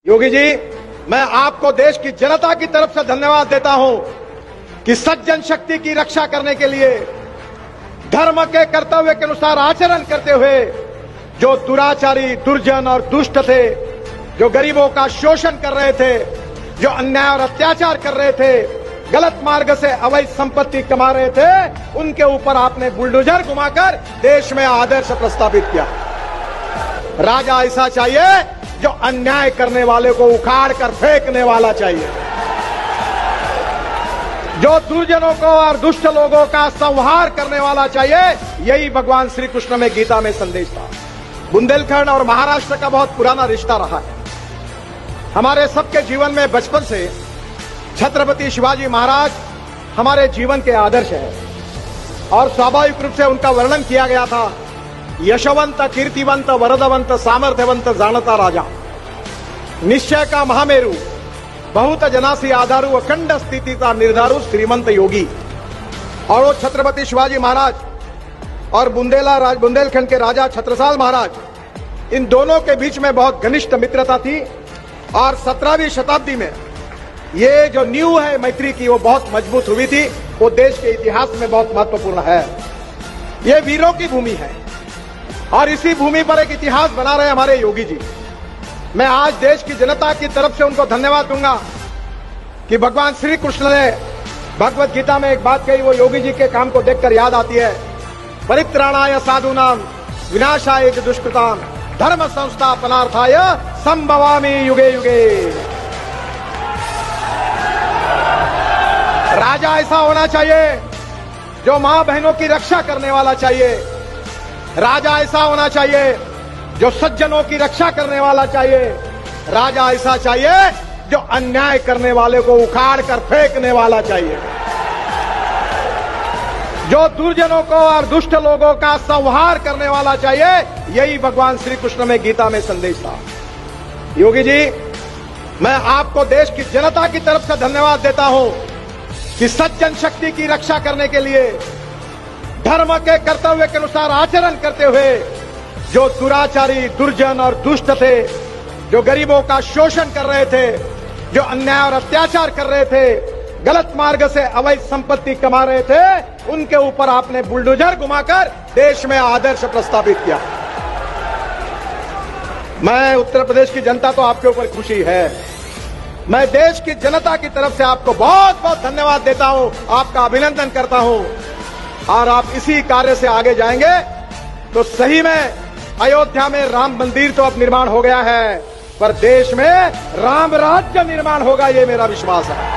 योगी जी, मैं आपको देश की जनता की तरफ से धन्यवाद देता हूं कि सज्जन शक्ति की रक्षा करने के लिए धर्म के कर्तव्य के अनुसार आचरण करते हुए जो दुराचारी, दुर्जन और दुष्ट थे, जो गरीबों का शोषण कर रहे थे, जो अन्याय और अत्याचार कर रहे थे, गलत मार्ग से अवैध संपत्ति कमा रहे थे, उनके ऊपर आपने बुलडोजर घुमाकर देश में आदर्श प्रस्तावित किया। राजा ऐसा चाहिए जो अन्याय करने वाले को उखाड़ कर फेंकने वाला चाहिए, जो दुर्जनों को और दुष्ट लोगों का संहार करने वाला चाहिए। यही भगवान श्री कृष्ण में गीता में संदेश था। बुंदेलखंड और महाराष्ट्र का बहुत पुराना रिश्ता रहा है। हमारे सबके जीवन में बचपन से छत्रपति शिवाजी महाराज हमारे जीवन के आदर्श हैं और स्वाभाविक रूप से उनका वर्णन किया गया था। यशवंत, कीर्तिवंत, वरदवंत, सामर्थ्यवंत, जानता राजा, निश्चय का महामेरु, बहुत जनासी आधारु, अखंड स्थिति का निर्धारु, श्रीमंत योगी। और वो छत्रपति शिवाजी महाराज और बुंदेलखंड के राजा छत्रसाल महाराज, इन दोनों के बीच में बहुत घनिष्ठ मित्रता थी और 17वीं शताब्दी में ये जो नींव है मैत्री की, वो बहुत मजबूत हुई थी। वो देश के इतिहास में बहुत महत्वपूर्ण है। ये वीरों की भूमि है और इसी भूमि पर एक इतिहास बना रहे हमारे योगी जी। मैं आज देश की जनता की तरफ से उनको धन्यवाद दूंगा कि भगवान श्री कृष्ण ने भगवत गीता में एक बात कही, वो योगी जी के काम को देखकर याद आती है। परित्राणाय साधूनाम विनाशाय च दुष्कृताम धर्म संस्थापनार्थाय संभवामि युगे युगे। राजा ऐसा होना चाहिए जो मां बहनों की रक्षा करने वाला चाहिए। राजा ऐसा होना चाहिए जो सज्जनों की रक्षा करने वाला चाहिए। राजा ऐसा चाहिए जो अन्याय करने वाले को उखाड़ कर फेंकने वाला चाहिए, जो दुर्जनों को और दुष्ट लोगों का संहार करने वाला चाहिए। यही भगवान श्री कृष्ण में गीता में संदेश था। योगी जी, मैं आपको देश की जनता की तरफ से धन्यवाद देता हूं कि सज्जन शक्ति की रक्षा करने के लिए धर्म के कर्तव्य के अनुसार आचरण करते हुए जो दुराचारी, दुर्जन और दुष्ट थे, जो गरीबों का शोषण कर रहे थे, जो अन्याय और अत्याचार कर रहे थे, गलत मार्ग से अवैध संपत्ति कमा रहे थे, उनके ऊपर आपने बुलडोजर घुमाकर देश में आदर्श प्रस्तावित किया। मैं उत्तर प्रदेश की जनता तो आपके ऊपर खुशी है। मैं देश की जनता की तरफ से आपको बहुत बहुत धन्यवाद देता हूं, आपका अभिनंदन करता हूं। और आप इसी कार्य से आगे जाएंगे तो सही में अयोध्या में राम मंदिर तो अब निर्माण हो गया है, पर देश में राम राज्य निर्माण होगा, ये मेरा विश्वास है।